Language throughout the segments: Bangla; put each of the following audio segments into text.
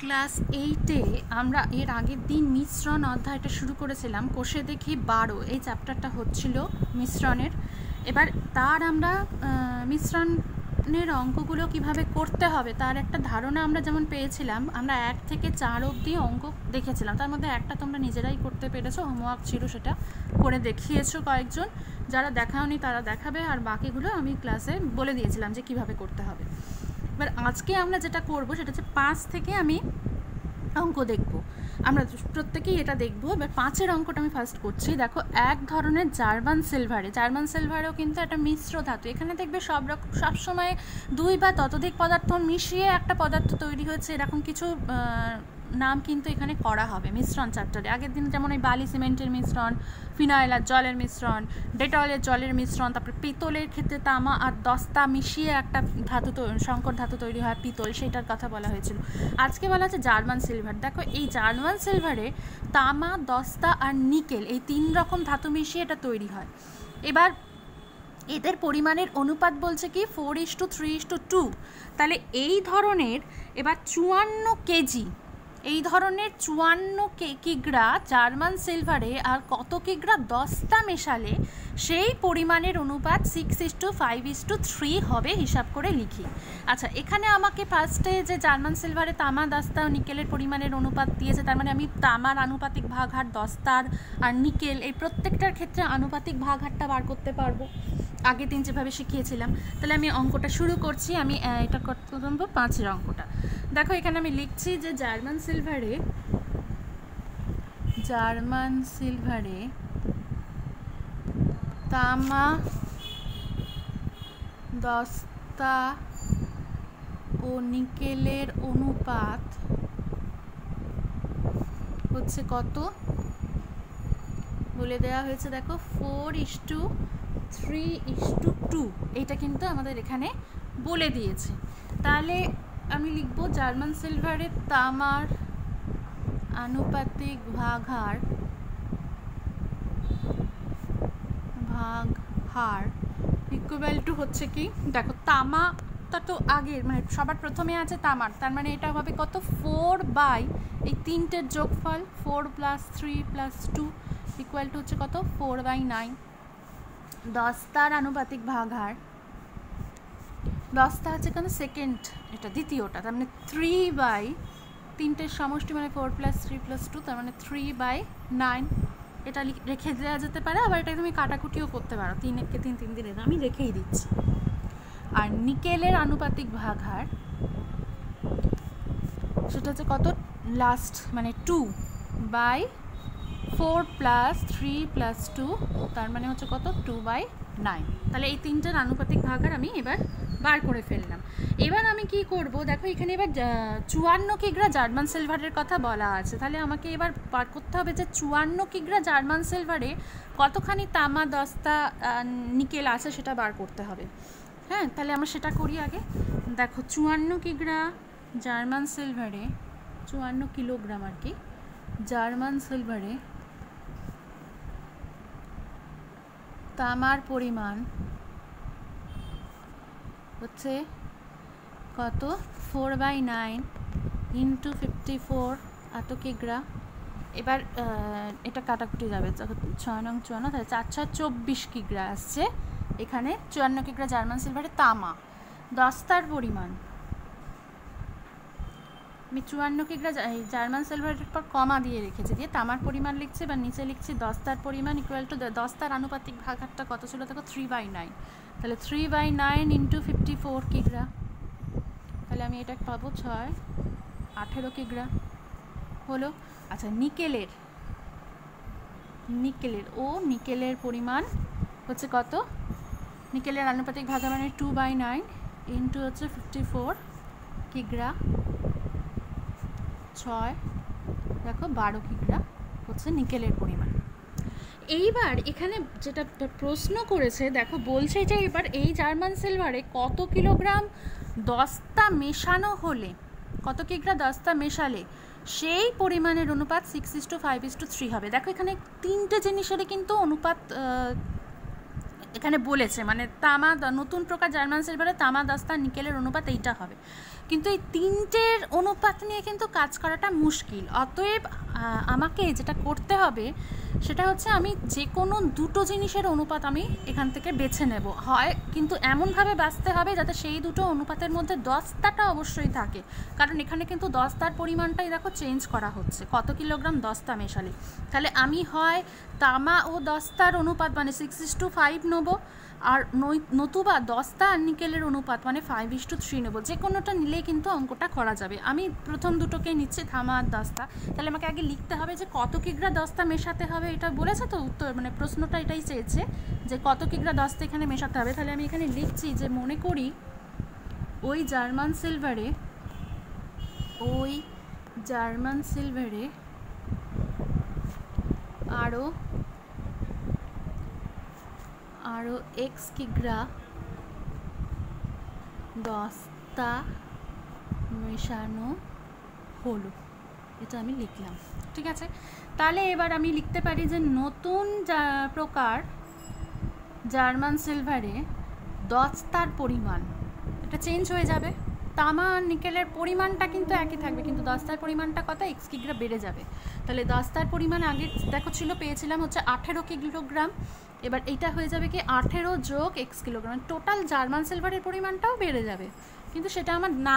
ক্লাস 8-এ আমরা এর আগের দিন মিশ্রণ অধ্যায়টা শুরু করেছিলাম। কোষে দেখি 12 এই চ্যাপ্টারটা হচ্ছিল মিশ্রণের। এবার তার আমরা মিশ্রণের অঙ্কগুলো কিভাবে করতে হবে তার একটা ধারণা আমরা যেমন পেয়েছিলাম। আমরা 1 থেকে 4 অবধি অঙ্ক দেখেছিলাম, তার মধ্যে একটা তোমরা নিজেরাই করতে পেরেছো, হোমওয়ার্ক ছিল, সেটা করে দেখিয়েছো কয়েকজন। যারা দেখাওনি তারা দেখাবে, আর বাকিগুলো আমি ক্লাসে বলে দিয়েছিলাম যে কিভাবে করতে হবে। এবার আজকে আমরা যেটা করব সেটা হচ্ছে 5 থেকে আমি অঙ্ক দেখব। আমরা প্রত্যেকেই এটা দেখব। এবার 5-এর অঙ্কটা আমি ফার্স্ট করছি। দেখো, এক ধরনের জার্মান সিলভারেও কিন্তু একটা মিশ্র ধাতু। এখানে দেখবে সবসময় 2 বা ততোধিক পদার্থ মিশিয়ে একটা পদার্থ তৈরি হয়েছে, এরকম কিছু নাম কিন্তু এখানে করা হবে মিশ্রণ চ্যাপ্টারে। আগের দিন যেমন এই বালি সিমেন্টের মিশ্রণ, ফিনাইল আর জলের মিশ্রণ, ডেটলের জলের মিশ্রণ, তারপরে পিতলের ক্ষেত্রে তামা আর দস্তা মিশিয়ে একটা ধাতু সংকর ধাতু তৈরি হয় পিতল, সেটার কথা বলা হয়েছিল। আজকে বলা হচ্ছে জার্মান সিলভার। দেখো, এই জার্মান সিলভারে তামা, দস্তা আর নিকেল এই 3 রকম ধাতু মিশিয়ে এটা তৈরি হয়। এবার এদের পরিমাণের অনুপাত বলছে কি 4:3:2। তাহলে এই ধরনের এবার 54 কেজি, এই ধরনের 54 কিগ্রা জার্মান সিলভারে আর কত কিগ্রা দস্তা মেশালে সেই পরিমাণের অনুপাত 6:5:3 হবে, হিসাব করে লিখি। আচ্ছা, এখানে আমাকে ফার্স্টে যে জার্মান সিলভারে তামা, দস্তা ও নিকেলের পরিমাণের অনুপাত দিয়েছে, তার মানে আমি তামার আনুপাতিক ভাগ হার, দস্তার আর নিকেল এই প্রত্যেকটার ক্ষেত্রে আনুপাতিক ভাগ হারটা বার করতে পারবো আগের দিন যেভাবে শিখিয়েছিলাম। তাহলে আমি অঙ্কটা শুরু করছি। আমি এটা করতে পারবো 5-এর অঙ্কটা। দেখো, এখানে আমি লিখছি যে জার্মান সিলভারে তামা, দস্তা ও নিকেলের অনুপাত হচ্ছে কত বলে দেওয়া হয়েছে। দেখো, 4:3:2 এইটা কিন্তু আমাদের এখানে বলে দিয়েছে। তাহলে আমি লিখব জার্মান সিলভারের তামার আনুপাতিক ভাগ হার ইকুয়াল টু হচ্ছে কি, দেখো তামাটা তো আগের, মানে সবার প্রথমে আছে তামার, তার মানে এটা হবে কত 4 বাই এই 3টের যোগফল 4 + 3 + 2 ইকুয়াল টু হচ্ছে কত 4/9। দস্তার আনুপাতিক ভাগ হার, দস্তা হচ্ছে কেন সেকেন্ড, এটা দ্বিতীয়টা, তার মানে 3/3টের সমষ্টি মানে 4 + 3 + 2, তার মানে 3/9। এটা রেখে দেওয়া যেতে পারে, আবার এটা তুমি কাটাকুটিও করতে পারো, 3-1-কে 3, 3 দিনে আমি রেখেই দিচ্ছি। আর নিকেলের আনুপাতিক ভাগ হার সেটা হচ্ছে কত লাস্ট, মানে 2/4 + 3 + 2, তার মানে হচ্ছে কত 2/9। তাহলে এই 3টের আনুপাতিক ভাগ হার আমি এবার বার করে ফেললাম। এবার আমি কি করব, দেখো এখানে এবার 54 কিগ্রা জার্মান সিলভারের কথা বলা আছে। তাহলে আমাকে এবার বার করতে হবে যে 54 কিগ্রা জার্মান সিলভারে কতখানি তামা, দস্তা, নিকেল আছে সেটা বার করতে হবে। হ্যাঁ, তাহলে আমরা সেটা করি আগে। দেখো, 54 কিগ্রা জার্মান সিলভারে, 54 কিলোগ্রাম আর কি, জার্মান সিলভারে তামার পরিমাণ হচ্ছে কত 4/9 × 54 এত কিগ্রা। এবার এটা কাটাকুটি যাবে, 6×9 তাহলে 4/24 কিগ্রা আসছে এখানে 54 কিগ্রা জার্মান সিলভারে তামা। দস্তার পরিমাণ আমি 54 কিগ্রা জার্মান সিলভারের পর কমা দিয়ে রেখেছি, দিয়ে তামার পরিমাণ লিখছি, বা নিচে লিখছি দস্তার পরিমাণ ইকুয়াল টু দস্তার আনুপাতিক ভাগ হারটা কত ছিল দেখো 3/9। তাহলে 3/9 × 54 কিগ্রা, তাহলে আমি এটা পাবো 18 কিগ্রা হলো। আচ্ছা, নিকেলের পরিমাণ হচ্ছে কত, নিকেলের আনুপাতিক ভাগ মানে 2/9 × হচ্ছে 54 কিগ্রা, 6 দেখো 12 কিগ্রা হচ্ছে নিকেলের পরিমাণ। এইবার এখানে যেটা প্রশ্ন করেছে, দেখো বলছে যে এবার এই জার্মান সিলভারে কত কিলোগ্রাম দস্তা মেশানো হলে, কত কিগ্রা দস্তা মেশালে সেই পরিমাণের অনুপাত 6:5:3 হবে। দেখো, এখানে 3টে জিনিসেরই কিন্তু অনুপাত এখানে বলেছে, মানে তামা, নতুন প্রকার জার্মান সিলভারে তামা, দস্তা, নিকেলের অনুপাত এইটা হবে। কিন্তু এই তিনটের অনুপাত নিয়ে কিন্তু কাজ করাটা মুশকিল। অতএব আমাকে যেটা করতে হবে সেটা হচ্ছে আমি যে কোনো দুটো জিনিসের অনুপাত আমি এখান থেকে বেছে নেব। হয় কিন্তু এমনভাবে বাছতে হবে যাতে সেই দুটো অনুপাতের মধ্যে দস্তাটা অবশ্যই থাকে, কারণ এখানে কিন্তু দস্তার পরিমাণটাই দেখো চেঞ্জ করা হচ্ছে, কত কিলোগ্রাম দস্তা মেশালে। তাহলে আমি হয় তামা ও দস্তার অনুপাত মানে 6:5 নেবো, আর নতুবা দস্তা আর নিকেলের অনুপাত মানে 5:3 নেবো। যে কোনোটা নিলেই কিন্তু অঙ্কটা করা যাবে। আমি প্রথম দুটোকে নিচ্ছি, তামা আর দস্তা। তাহলে আমাকে আগে লিখতে হবে যে কত কিগ্রা দস্তা মেশাতে হবে, এটা বলেছে তো উত্তর, মানে প্রশ্নটা এটাই চেয়েছে যে কত কিগ্রা দস্তা এখানে মেশাতে হবে। তাহলে আমি এখানে লিখছি যে মনে করি ওই জার্মান সিলভারে আরও x কিগ্রা দস্তা মেশানো হলো, এটা আমি লিখলাম। ঠিক আছে, তাহলে এবার আমি লিখতে পারি যে নতুন প্রকার জার্মান সিলভারে দস্তার পরিমাণ এটা চেঞ্জ হয়ে যাবে। তামা আর নিকেলের পরিমাণটা কিন্তু একই থাকবে, কিন্তু দস্তার পরিমাণটা কত x কিগ্রা বেড়ে যাবে। তাহলে দস্তার পরিমাণ আগে দেখো পেয়েছিলাম হচ্ছে 18 কিলোগ্রাম, এবার এইটা হয়ে যাবে কি 18 যোগ x কিলোগ্রাম, টোটাল জার্মান সিলভারের পরিমাণটাও বেড়ে যাবে, কিন্তু সেটা আমার না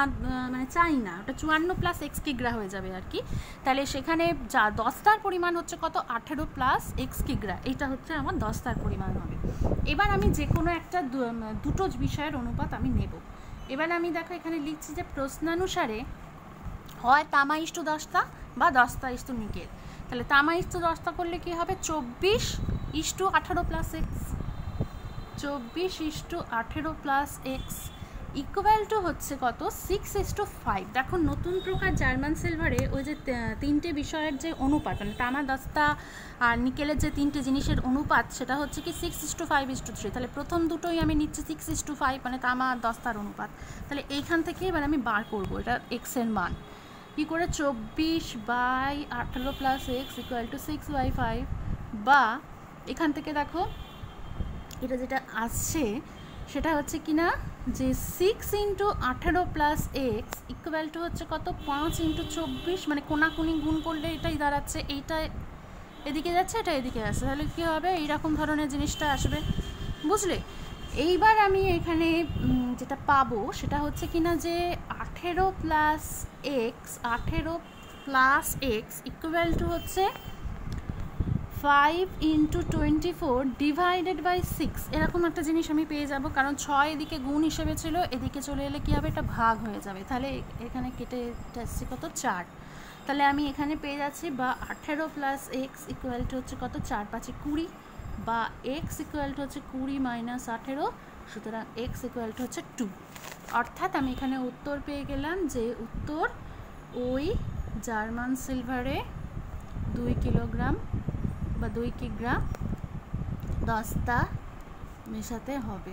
মানে চাই না, ওটা 54 প্লাস x কিগ্রা হয়ে যাবে আর কি। তাহলে সেখানে যা দস্তার পরিমাণ হচ্ছে কত 18 প্লাস x কিগ্রা, এইটা হচ্ছে আমার দস্তার পরিমাণ হবে। এবার আমি যে কোনো একটা দুটো বিষয়ের অনুপাত আমি নেব। এবার আমি দেখো এখানে লিখছি যে প্রশ্নানুসারে হয় তামা ইস্টু দস্তা বা দস্তা ইস্টু নিকেল। তাহলে তামা ইস্টু দস্তা করলে কি হবে 24:18 plus x, 24:18 plus x equal to হচ্ছে কত 6:5। দেখো নতুন প্রকার জার্মান সিলভারে ওই যে তিনটে বিষয়ের যে অনুপাত মানে তামা দস্তা আর নিকেলের যে তিনটে জিনিসের অনুপাত সেটা হচ্ছে কি 6:5:3। তাহলে প্রথম দুটোই আমি নিচ্ছি 6:5 মানে তামা আর দস্তার অনুপাত। তাহলে এইখান থেকে এবার আমি বার করবো এটা এক্সের মান কী করে 24/18 প্লাস এক্স ইকুয়াল টু 6/5, বা এখান থেকে দেখো এটা যেটা আসছে সেটা হচ্ছে কি না যে 6:18 প্লাস এক্স ইকুয়াল টু হচ্ছে কত 5:24, মানে কোনাকুনি গুণ করলে এটাই দাঁড়াচ্ছে, এইটা এদিকে যাচ্ছে এটা এদিকে আসছে, তাহলে কী হবে এইরকম ধরনের জিনিসটা আসবে, বুঝলে। এইবার আমি এখানে যেটা পাবো সেটা হচ্ছে কি না যে 18 প্লাস এক্স ইকুয়াল টু হচ্ছে 5/24 ডিভাইডেড বাই 6, এরকম একটা জিনিস আমি পেয়ে যাব, কারণ 6 এদিকে গুণ হিসেবে ছিল, এদিকে চলে এলে কী হবে এটা ভাগ হয়ে যাবে। তাহলে এখানে কেটে আসছে কত 4, তাহলে আমি এখানে পেয়ে যাচ্ছি বা 18 প্লাস এক্স ইকুয়াল টু হচ্ছে কত 4×5 20, বা এক্স ইকুয়াল টু হচ্ছে 20 মাইনাস 18, সুতরাং এক্স ইকুয়াল টু হচ্ছে 2। অর্থাৎ আমি এখানে উত্তর পেয়ে গেলাম যে উত্তর ওই জার্মান সিলভারে 2 কিলোগ্রাম বা 2 কিগ্রা দস্তা মেশাতে হবে,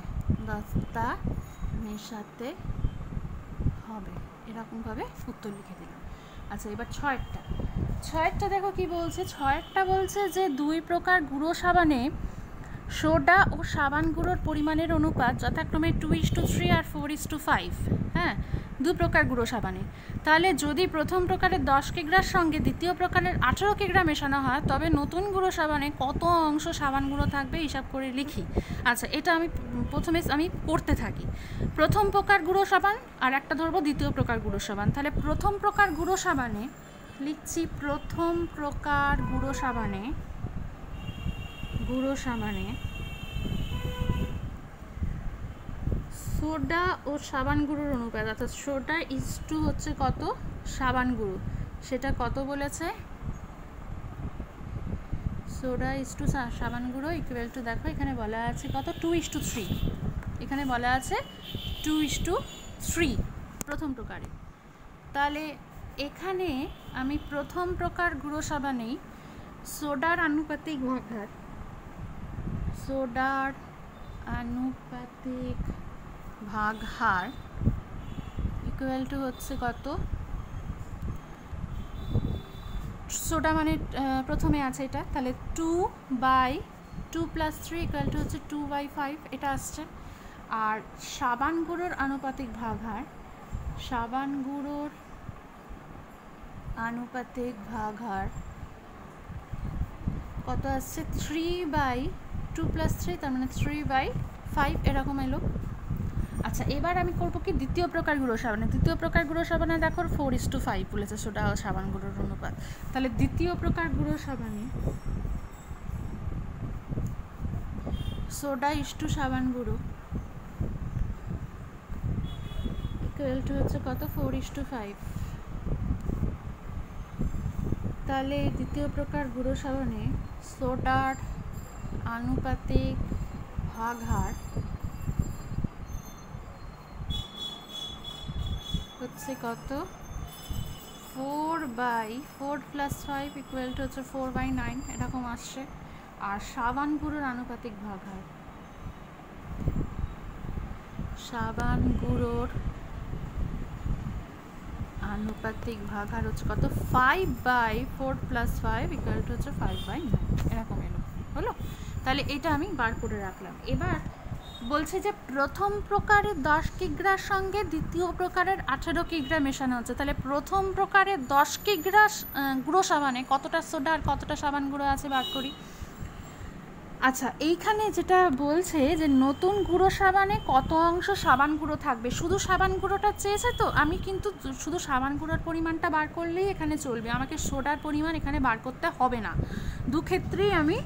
এরকমভাবে উত্তর লিখে দিলাম। আচ্ছা, এবার ছয়েরটা দেখো কি বলছে। ছয়েরটা বলছে যে 2 প্রকার গুঁড়ো সাবানে সোডা ও সাবান গুঁড়োর পরিমাণের অনুপাত যথাক্রমে 2:3 আর 4:5। হ্যাঁ, 2 প্রকার গুঁড়ো সাবানে। তাহলে যদি প্রথম প্রকারের 10 কিগ্রার সঙ্গে দ্বিতীয় প্রকারের 18 কিগ্রা মেশানো হয় তবে নতুন গুঁড়ো সাবানে কত অংশ সাবান গুঁড়ো থাকবে হিসাব করে লিখি। আচ্ছা, এটা আমি প্রথমে করতে থাকি। প্রথম প্রকার গুঁড়ো সাবান আর একটা ধরবো দ্বিতীয় প্রকার গুঁড়ো সাবান। তাহলে প্রথম প্রকার গুঁড়ো সাবানে লিখছি প্রথম প্রকার গুঁড়ো সাবানে সোডা ও সাবান গুঁড়োর অনুপাত, অর্থাৎ সোডা ইস্টু হচ্ছে কত সাবান গুঁড়ো, সেটা কত বলেছে সোডা ইস্টু সাবান গুঁড়ো ইকুয়াল টু দেখো এখানে বলা আছে কত 2:3, এখানে বলা আছে 2:3 প্রথম প্রকারে। তাহলে এখানে আমি প্রথম প্রকার গুঁড়ো সাবানেই সোডার আনুপাতিক ভাগ হার ইকুয়াল টু হচ্ছে কত, সোডা মানে প্রথমে আছে এটা, তাহলে 2/2 + 3 ইকুয়াল টু হচ্ছে 2/5 এটা আসছে। আর সাবান গুঁড়োর আনুপাতিক ভাগ হার সাবান গুঁড়োর আনুপাতিক ভাগ হার কত আসছে 3/2+3, তার মানে 3/5 এরকম এলো। আচ্ছা, এবার আমি করবো কি দ্বিতীয় প্রকার গুঁড়ো সাবানে। দ্বিতীয় প্রকার গুঁড়ো সাবানে দেখো 4:5 বলেছে সোডা ও সাবান গুঁড়োর অনুপাত। তাহলে দ্বিতীয় প্রকার গুঁড়ো সাবানে সোডা ইস্টু সাবান গুঁড়ো ইকুয়াল টু হচ্ছে কত 4:5। তাহলে দ্বিতীয় প্রকার গুঁড়ো সাবানে সোডার আনুপাতিক ভাগ হার হচ্ছে কত 4/4+5 ইকুয়াল টু হচ্ছে 4/9 এরকম আসছে। আর সাবান গুঁড়োর আনুপাতিক ভাগ হার, সাবান গুঁড়োর আনুপাতিক ভাগ হার হচ্ছে কত 5/4+5 ইকুয়াল টু হচ্ছে 5/9 এরকম এলো, হলো। তাহলে এটা আমি বার করে রাখলাম। এবার বলছে যে প্রথম প্রকারের 10 কিগ্রার সঙ্গে দ্বিতীয় প্রকারের 18 কিগ্রা মেশানো হচ্ছে। তাহলে প্রথম প্রকারের 10 কিগ্রা গুঁড়ো সাবানে কতটা সোডা আর কতটা সাবান গুঁড়ো আছে বার করি। আচ্ছা, এইখানে যেটা বলছে যে নতুন গুঁড়ো সাবানে কত অংশ সাবান গুঁড়ো থাকবে, শুধু সাবান গুঁড়োটা চেয়েছে, তো আমি কিন্তু শুধু সাবান গুঁড়োর পরিমাণটা বার করলেই এখানে চলবে, আমাকে সোডার পরিমাণ এখানে বার করতে হবে না। দু ক্ষেত্রেই আমি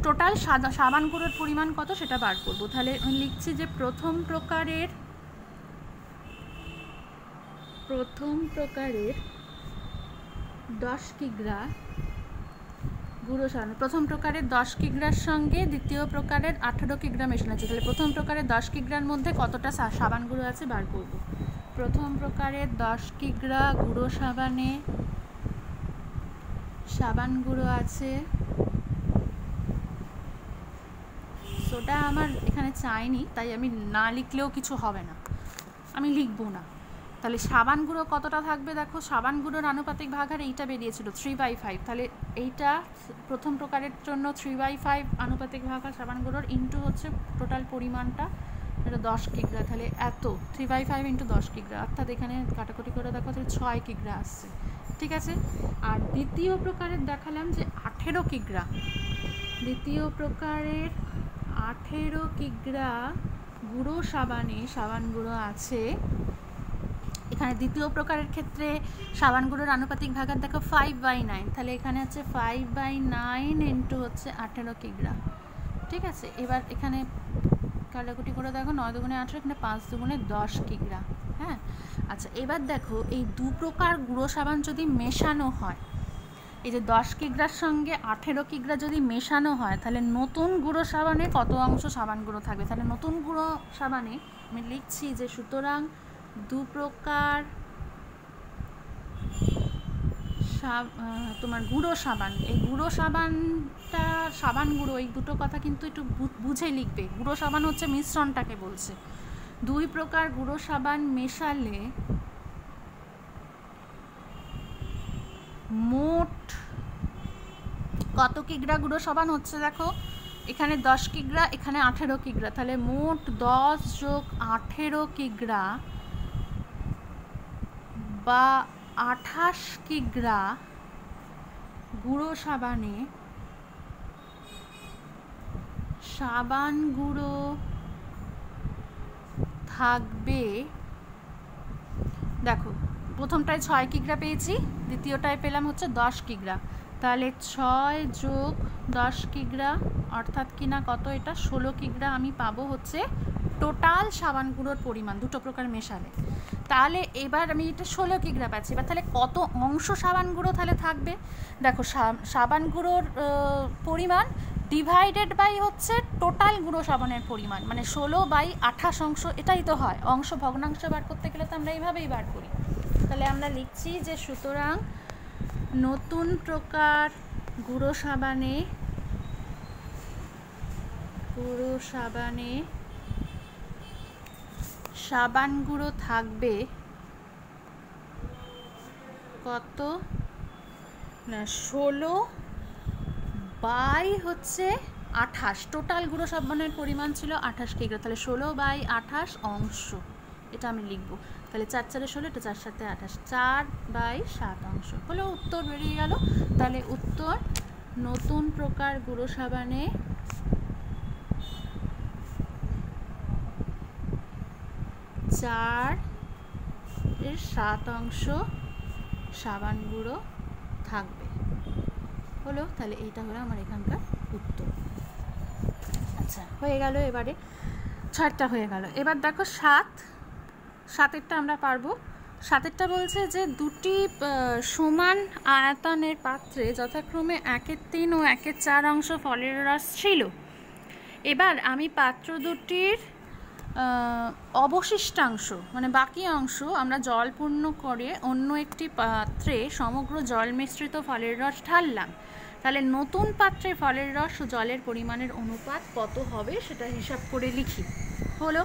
টোটাল সাবান গুঁড়োর পরিমাণ কত সেটা বার করব। তাহলে আমি লিখছি যে প্রথম প্রকারের 10 কিগ্রা গুঁড়ো সাবান, প্রথম প্রকারের 10 কিগ্রার সঙ্গে দ্বিতীয় প্রকারের 18 কিগ্রা মেশানো আছে। তাহলে প্রথম প্রকারের 10 কিগ্রার মধ্যে কতটা সাবান গুঁড়ো আছে বার করব। প্রথম প্রকারের 10 কিগ্রা গুঁড়ো সাবানে সাবান গুঁড়ো আছে, সোডা আমার এখানে চাইনি তাই আমি না লিখলেও কিছু হবে না, আমি লিখবো না। তাহলে সাবান গুঁড়ো কতটা থাকবে দেখো, সাবান গুঁড়োর আনুপাতিক ভাগ হার এইটা বেরিয়েছিল 3/5। তাহলে এইটা প্রথম প্রকারের জন্য 3/5 আনুপাতিক ভাগ হার সাবান গুঁড়োর ইন্টু হচ্ছে টোটাল পরিমাণটা, এটা 10 কিগ্রা। তাহলে এত 3/5 ইন্টু 10 কিগ্রা, অর্থাৎ এখানে কাটাকুটি করে দেখো তাহলে 6 কিগ্রা আসছে, ঠিক আছে। আর দ্বিতীয় প্রকারের দেখালাম যে 18 কিগ্রা, দ্বিতীয় প্রকারের 18 কিগ্রা গুঁড়ো সাবানে সাবান গুঁড়ো আছে। এখানে দ্বিতীয় প্রকারের ক্ষেত্রে সাবান গুঁড়োর আনুপাতিক ভাগ হার দেখো 5/9, তাহলে এখানে হচ্ছে 5/9 ইন্টু হচ্ছে 18 কিগ্রা, ঠিক আছে। এবার এখানে কাটাকুটি করে দেখো 9 দুগুণে 18, এখানে 5 দুগুণে 10 কিগ্রা, হ্যাঁ। আচ্ছা, এবার দেখো এই দু প্রকার গুঁড়ো সাবান যদি মেশানো হয়, এই যে 10 কিগ্রার সঙ্গে 18 কিগ্রা যদি মেশানো হয়, তাহলে নতুন গুঁড়ো সাবানে কত অংশ সাবান গুঁড়ো থাকবে। তাহলে নতুন গুঁড়ো সাবানে আমি লিখছি যে সুতরাং দু প্রকার তোমার গুঁড়ো সাবান, এই গুঁড়ো সাবানটা সাবান গুঁড়ো এই দুটো কথা কিন্তু একটু বুঝে লিখবে। গুঁড়ো সাবান হচ্ছে মিশ্রণটাকে বলছে। দুই প্রকার গুঁড়ো সাবান মেশালে মোট কত কিগ্রা গুঁড়ো সাবান হচ্ছে দেখো, এখানে 10 কিগ্রা, এখানে 18 কিগ্রা, তাহলে মোট 10 যোগ 18 কিগ্রা বা 28 কিগ্রা গুঁড়ো সাবানে সাবান গুঁড়ো থাকবে। দেখো প্রথমটায় 6 কিগ্রা পেয়েছি, দ্বিতীয়টায় পেলাম হচ্ছে 10 কিগ্রা, তাহলে 6 যোগ 10 কিগ্রা অর্থাৎ কিনা কত, এটা 16 কিগ্রা আমি পাবো হচ্ছে টোটাল সাবান গুঁড়োর পরিমাণ দুটো প্রকার মেশালে। তাহলে এবার আমি এটা 16 কিগ্রা পাচ্ছি। এবার তাহলে কত অংশ সাবান গুঁড়ো তাহলে থাকবে, দেখো সাবান গুঁড়োর পরিমাণ ডিভাইডেড বাই হচ্ছে টোটাল গুঁড়ো সাবানের পরিমাণ, মানে 16/28 অংশ, এটাই তো হয়। অংশ ভগ্নাংশ বার করতে গেলে তো আমরা এইভাবেই বার করি। তাহলে আমরা লিখছি যে সুতরাং নতুন প্রকার গুঁড়ো সাবানে সাবান গুঁড়ো থাকবে কত না 16/28। টোটাল গুঁড়ো সাবানের পরিমাণ ছিল 28 কিগ্রা, তাহলে 16/28 অংশ, এটা আমি লিখবো। তাহলে 4 4 16, এটা 4 7 28, 4/7 অংশ হলো উত্তর বেরিয়ে গেল। তাহলে উত্তর নতুন প্রকার গুঁড়ো সাবানে 4/7 অংশ সাবান গুঁড়ো থাকবে হলো। তাহলে এইটা হলো আমার এখানকার উত্তর। আচ্ছা, হয়ে গেল। এবারে 6টা হয়ে গেল। এবার দেখো 7-7এরটা আমরা পারবো। 7এরটা বলছে যে দুটি সমান আয়তনের পাত্রে যথাক্রমে 1/3 ও 1/4 অংশ ফলের রস ছিল। এবার আমি পাত্র দুটির অবশিষ্টাংশ মানে বাকি অংশ আমরা জল পূর্ণ করে অন্য একটি পাত্রে সমগ্র জল মিশ্রিত ফলের রস ঢাললাম। তাহলে নতুন পাত্রে ফলের রস ও জলের পরিমাণের অনুপাত কত হবে সেটা হিসাব করে লিখি হলো।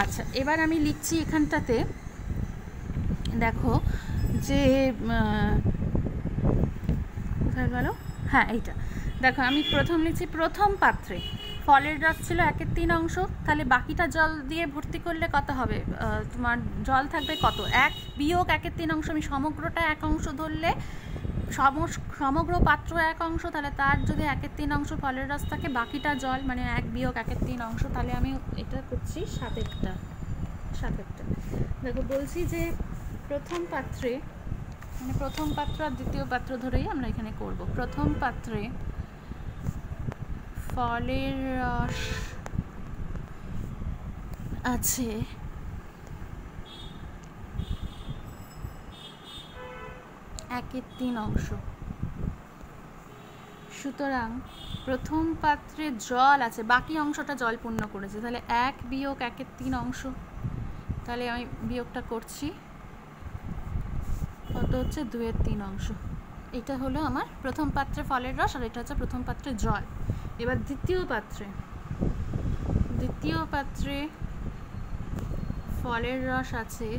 আচ্ছা, এবার আমি লিখছি এখানটাতে, দেখো যে কোথায় গেল, হ্যাঁ এইটা দেখো, আমি প্রথম লিখছি প্রথম পাত্রে ফলের রস ছিল 1/3 অংশ। তাহলে বাকিটা জল দিয়ে ভর্তি করলে কত হবে, তোমার জল থাকবে কত, 1 বিয়োগ 1/3 অংশ। আমি সমগ্রটা 1 অংশ ধরলে সমগ্র পাত্র 1 অংশ, তাহলে তার যদি 1/3 অংশ ফলের রস থাকে, বাকিটা জল, মানে 1 বিয়োগ 1/3 অংশ। তাহলে আমি এটা করছি 7এরটা। দেখো বলছি যে প্রথম পাত্রে, মানে প্রথম পাত্র আর দ্বিতীয় পাত্র ধরেই আমরা এখানে করব। প্রথম পাত্রে ফলের রস আছে 1/3 অংশ। সুতরাং প্রথম পাত্রে জল আছে, বাকি অংশটা জল পূর্ণ করেছে, তাহলে 1 বিয়োগ 1/3 অংশ। তাহলে আমি বিয়োগটা করছি, কত হচ্ছে 2/3 অংশ। এটা হলো আমার প্রথম পাত্রে ফলের রস, আর এটা হচ্ছে প্রথম পাত্রে জল। এবার দ্বিতীয় পাত্রে ফলের রস আছে,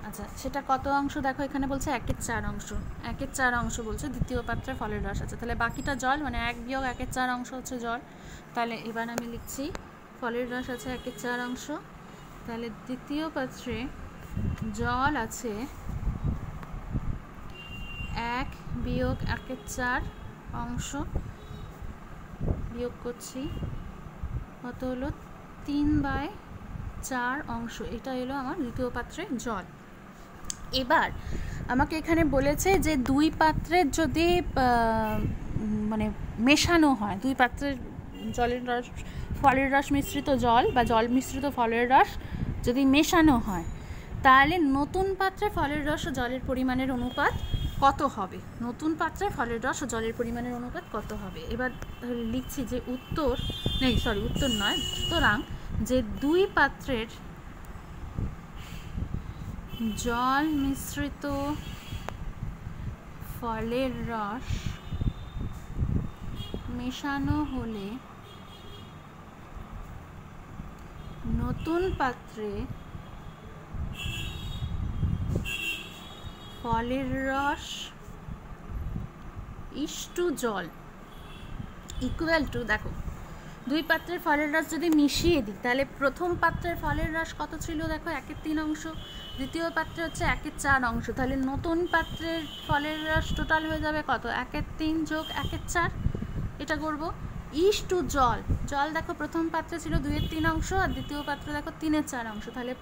আচ্ছা সেটা কত অংশ, দেখো এখানে বলছে 1/4 অংশ। 1/4 অংশ বলছে দ্বিতীয় পাত্রে ফলের রস আছে, তাহলে বাকিটা জল, মানে 1 বিয়োগ 1/4 অংশ হচ্ছে জল। তাহলে এবার আমি লিখছি ফলের রস আছে 1/4 অংশ। তাহলে দ্বিতীয় পাত্রে জল আছে 1 বিয়োগ 1/4 অংশ, বিয়োগ করছি, কত হলো 3/4 অংশ। এটা হলো আমার দ্বিতীয় পাত্রে জল। এবার আমাকে এখানে বলেছে যে দুই পাত্রের যদি মানে মেশানো হয়, দুই পাত্রের জলের রস, ফলের রস মিশ্রিত জল বা জল মিশ্রিত ফলের রস যদি মেশানো হয়, তাহলে নতুন পাত্রে ফলের রস ও জলের পরিমাণের অনুপাত কত হবে, নতুন পাত্রে ফলের রস ও জলের পরিমাণের অনুপাত কত হবে। এবার লিখছি যে উত্তর নয়, সুতরাং যে দুই পাত্রের জল মিশ্রিত ফলের রস মেশানো হলে নতুন পাত্রে ফলের রস ইস্টু জল ইকুয়াল টু, দেখো দুই পাত্রের ফলের রস যদি মিশিয়ে দিই, তাহলে প্রথম পাত্রের ফলের রস কত ছিল, দেখো 1/3 অংশ, দ্বিতীয় পাত্রে হচ্ছে 1/4 অংশ। তাহলে নতুন পাত্রের ফলের রস টোটাল হয়ে যাবে কত, 1/3 যোগ 1/4। এটা করব। ইস্টু জল দেখো প্রথম পাত্রে ছিল 2/3 অংশ, আর দ্বিতীয় পাত্রে দেখো 3/4 অংশ, তাহলে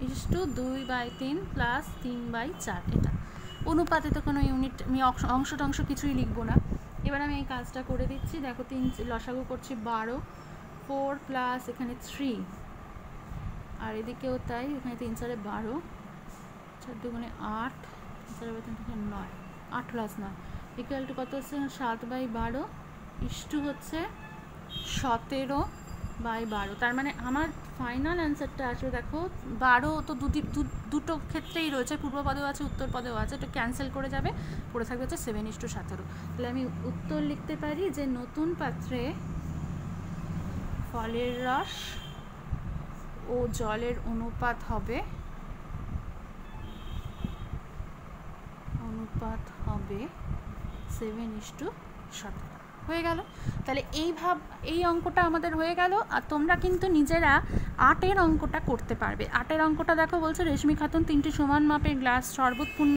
ইস্টু 2/3 প্লাস 3/4। এটা অনুপাতে তো কোনো ইউনিট, আমি অংশ কিছুই লিখবো না। এবার আমি এই কাজটা করে দিচ্ছি, দেখো 3 লসাগু করছি 12, 4 প্লাস এখানে 3, আর এদিকেও তাই, এখানে 3 4 12, 4 2 8, 4 9, 8 প্লাস 9 ইকুয়াল টু কত হচ্ছে 7/12, ইস্টু হচ্ছে 17/12। তার মানে আমার ফাইনাল অ্যান্সারটা আসবে, দেখো 12 তো দুটো ক্ষেত্রেই রয়েছে, পূর্ব পদেও আছে উত্তর পদেও আছে, এটা ক্যান্সেল করে যাবে, পড়ে থাকবে হচ্ছে 7:17। তাহলে আমি উত্তর লিখতে পারি যে নতুন পাত্রে ফলের রস ও জলের অনুপাত হবে 7:17। হয়ে গেল। তাহলে এই অঙ্কটা আমাদের হয়ে গেল। আর তোমরা কিন্তু নিজেরা 8-এর অঙ্কটা করতে পারবে। 8-এর অঙ্কটা দেখো, বলছে রেশমি খাতুন 3টি সমান মাপের গ্লাস শরবত পূর্ণ